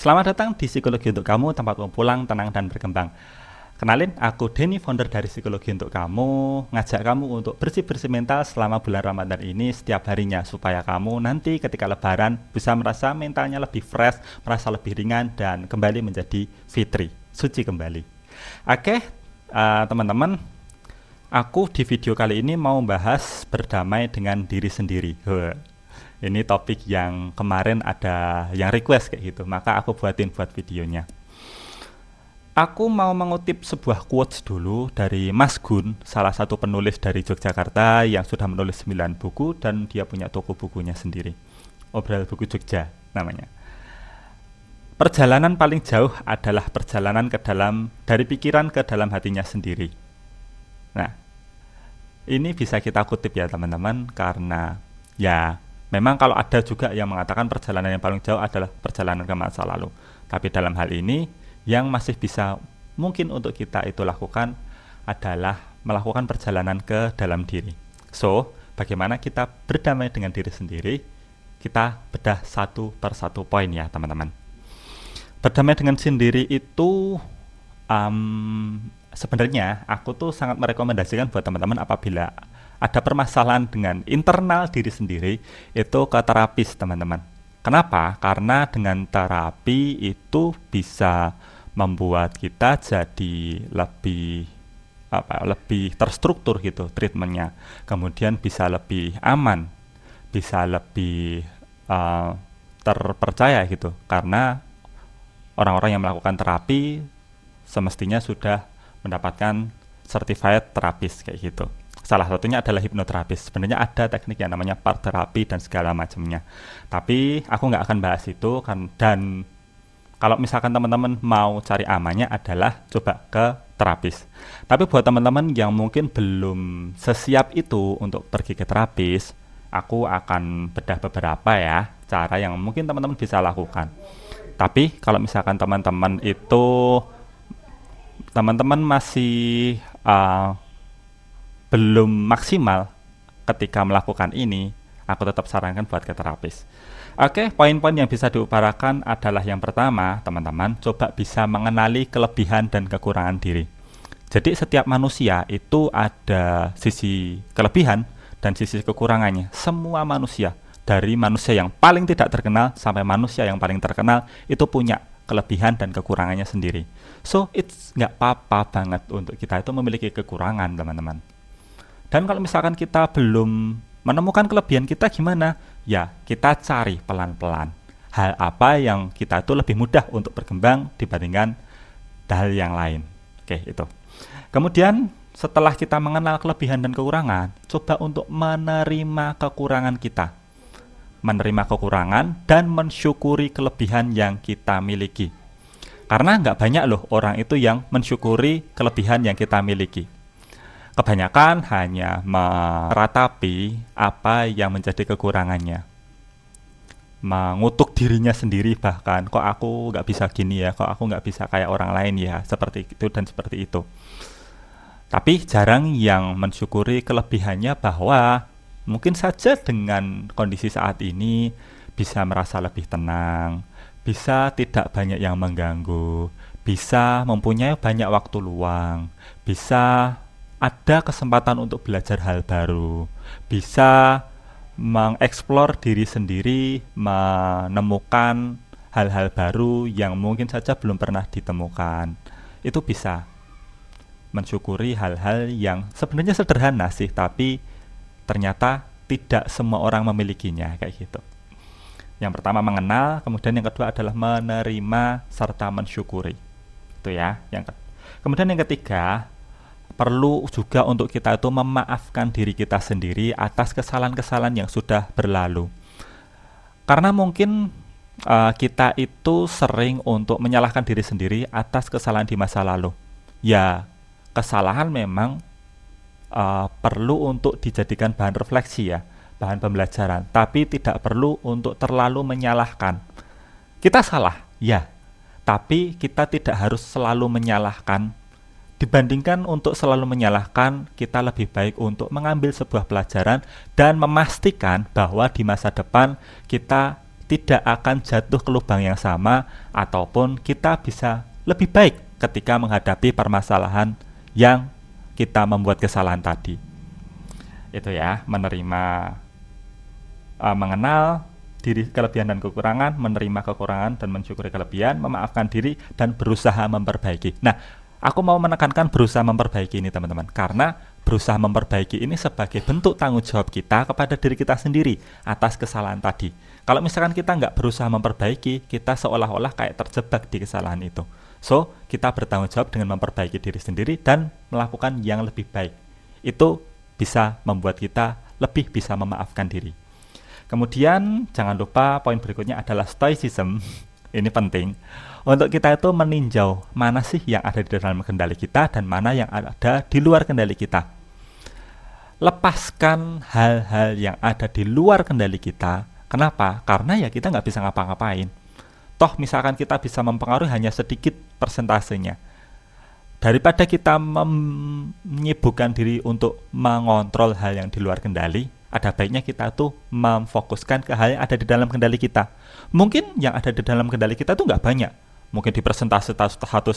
Selamat datang di Psikologi Untuk Kamu, tempatmu pulang, tenang, dan berkembang. Kenalin, aku Denny, founder dari Psikologi Untuk Kamu. Ngajak kamu untuk bersih-bersih mental selama bulan Ramadan ini setiap harinya, supaya kamu nanti ketika lebaran bisa merasa mentalnya lebih fresh, merasa lebih ringan, dan kembali menjadi fitri, suci kembali. Oke, teman-teman, aku di video kali ini mau bahas berdamai dengan diri sendiri. Ini topik yang kemarin ada yang request kayak gitu, maka aku buat videonya. Aku mau mengutip sebuah quotes dulu dari Mas Gun, salah satu penulis dari Yogyakarta yang sudah menulis 9 buku dan dia punya toko bukunya sendiri. Obral Buku Jogja namanya. Perjalanan paling jauh adalah perjalanan ke dalam, dari pikiran ke dalam hatinya sendiri. Nah, ini bisa kita kutip ya teman-teman, karena ya memang kalau ada juga yang mengatakan perjalanan yang paling jauh adalah perjalanan ke masa lalu. Tapi dalam hal ini, yang masih bisa mungkin untuk kita itu lakukan adalah melakukan perjalanan ke dalam diri. So, bagaimana kita berdamai dengan diri sendiri? Kita bedah satu per satu poin ya teman-teman. Berdamai dengan sendiri itu sebenarnya aku tuh sangat merekomendasikan buat teman-teman apabila ada permasalahan dengan internal diri sendiri itu ke terapis teman-teman. Kenapa? Karena dengan terapi itu bisa membuat kita jadi lebih terstruktur gitu treatmentnya. Kemudian bisa lebih aman, bisa lebih terpercaya gitu. Karena orang-orang yang melakukan terapi semestinya sudah mendapatkan certified terapis kayak gitu. Salah satunya adalah hipnoterapis. Sebenarnya ada teknik yang namanya part terapi dan segala macamnya. Tapi aku nggak akan bahas itu kan. Dan kalau misalkan teman-teman mau cari amannya adalah coba ke terapis. Tapi buat teman-teman yang mungkin belum sesiap itu untuk pergi ke terapis, aku akan bedah beberapa ya cara yang mungkin teman-teman bisa lakukan. Tapi kalau misalkan teman-teman masih belum maksimal ketika melakukan ini, aku tetap sarankan buat ke terapis. Oke, poin-poin yang bisa diutarakan adalah yang pertama, teman-teman, coba bisa mengenali kelebihan dan kekurangan diri. Jadi setiap manusia itu ada sisi kelebihan dan sisi kekurangannya. Semua manusia, dari manusia yang paling tidak terkenal sampai manusia yang paling terkenal, itu punya kelebihan dan kekurangannya sendiri. So, it's nggak apa-apa banget untuk kita itu memiliki kekurangan, teman-teman. Dan kalau misalkan kita belum menemukan kelebihan kita gimana? Ya, kita cari pelan-pelan. Hal apa yang kita itu lebih mudah untuk berkembang dibandingkan hal yang lain. Oke, itu. Kemudian, setelah kita mengenal kelebihan dan kekurangan, coba untuk menerima kekurangan kita. Menerima kekurangan dan mensyukuri kelebihan yang kita miliki. Karena nggak banyak loh orang itu yang mensyukuri kelebihan yang kita miliki. Kebanyakan hanya meratapi apa yang menjadi kekurangannya, mengutuk dirinya sendiri, bahkan kok aku nggak bisa gini ya, kok aku nggak bisa kayak orang lain ya, seperti itu dan seperti itu. Tapi jarang yang mensyukuri kelebihannya, bahwa mungkin saja dengan kondisi saat ini bisa merasa lebih tenang, bisa tidak banyak yang mengganggu, bisa mempunyai banyak waktu luang, bisa ada kesempatan untuk belajar hal baru, bisa mengeksplor diri sendiri, menemukan hal-hal baru yang mungkin saja belum pernah ditemukan. Itu bisa mensyukuri hal-hal yang sebenarnya sederhana sih, tapi ternyata tidak semua orang memilikinya kayak gitu. Yang pertama mengenal, kemudian yang kedua adalah menerima serta mensyukuri. Itu ya. Kemudian yang ketiga, perlu juga untuk kita itu memaafkan diri kita sendiri atas kesalahan-kesalahan yang sudah berlalu. Karena mungkin kita itu sering untuk menyalahkan diri sendiri atas kesalahan di masa lalu. Ya, kesalahan memang perlu untuk dijadikan bahan refleksi ya, bahan pembelajaran. Tapi tidak perlu untuk terlalu menyalahkan. Kita salah, ya. Tapi kita tidak harus selalu menyalahkan. Dibandingkan untuk selalu menyalahkan, kita lebih baik untuk mengambil sebuah pelajaran dan memastikan bahwa di masa depan kita tidak akan jatuh ke lubang yang sama, ataupun kita bisa lebih baik ketika menghadapi permasalahan yang kita membuat kesalahan tadi. Itu ya, menerima, mengenal diri kelebihan dan kekurangan, menerima kekurangan dan mensyukuri kelebihan, memaafkan diri dan berusaha memperbaiki. Nah, aku mau menekankan berusaha memperbaiki ini teman-teman, karena berusaha memperbaiki ini sebagai bentuk tanggung jawab kita kepada diri kita sendiri atas kesalahan tadi. Kalau misalkan kita nggak berusaha memperbaiki, kita seolah-olah kayak terjebak di kesalahan itu. So, kita bertanggung jawab dengan memperbaiki diri sendiri dan melakukan yang lebih baik. Itu bisa membuat kita lebih bisa memaafkan diri. Kemudian, jangan lupa poin berikutnya adalah stoicism. Ini penting. Untuk kita itu meninjau mana sih yang ada di dalam kendali kita dan mana yang ada di luar kendali kita. Lepaskan hal-hal yang ada di luar kendali kita. Kenapa? Karena ya kita nggak bisa ngapa-ngapain. Toh misalkan kita bisa mempengaruhi hanya sedikit persentasenya. Daripada kita menyibukkan diri untuk mengontrol hal yang di luar kendali, ada baiknya kita tuh memfokuskan ke hal yang ada di dalam kendali kita. Mungkin yang ada di dalam kendali kita tuh nggak banyak. Mungkin di persentase 1-100%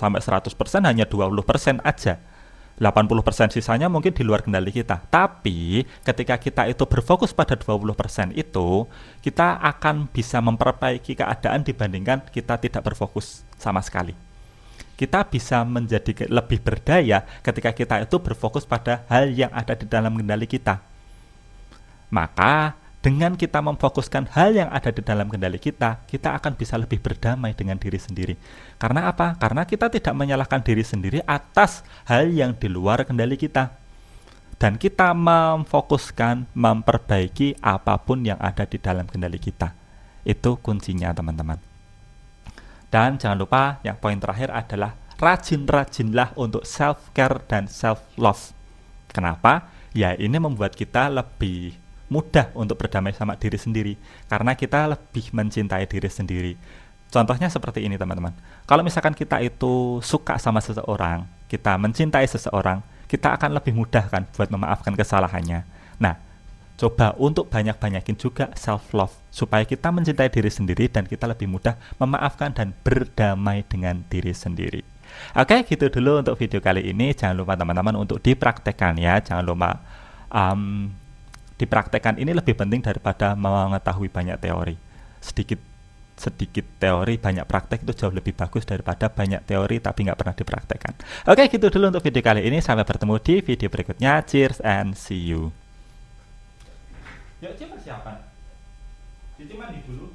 hanya 20% aja. 80% sisanya mungkin di luar kendali kita. Tapi ketika kita itu berfokus pada 20% itu, kita akan bisa memperbaiki keadaan dibandingkan kita tidak berfokus sama sekali. Kita bisa menjadi lebih berdaya ketika kita itu berfokus pada hal yang ada di dalam kendali kita. Maka dengan kita memfokuskan hal yang ada di dalam kendali kita, kita akan bisa lebih berdamai dengan diri sendiri. Karena apa? Karena kita tidak menyalahkan diri sendiri atas hal yang di luar kendali kita. Dan kita memfokuskan, memperbaiki apapun yang ada di dalam kendali kita. Itu kuncinya teman-teman. Dan jangan lupa yang poin terakhir adalah rajin-rajinlah untuk self-care dan self-love. Kenapa? Ya ini membuat kita lebih mudah untuk berdamai sama diri sendiri karena kita lebih mencintai diri sendiri. Contohnya seperti ini teman-teman. Kalau misalkan kita itu suka sama seseorang, kita mencintai seseorang, kita akan lebih mudah kan buat memaafkan kesalahannya. Nah, coba untuk banyak-banyakin juga self-love supaya kita mencintai diri sendiri dan kita lebih mudah memaafkan dan berdamai dengan diri sendiri. Oke, gitu dulu untuk video kali ini. Jangan lupa teman-teman untuk dipraktekkan ya. Jangan lupa dipraktekkan ini lebih penting daripada mengetahui banyak teori. Sedikit teori, banyak praktek itu jauh lebih bagus daripada banyak teori tapi nggak pernah dipraktekkan. Oke, gitu dulu untuk video kali ini. Sampai bertemu di video berikutnya. Cheers and see you. Yuk, persiapan. Cuci mandi dulu.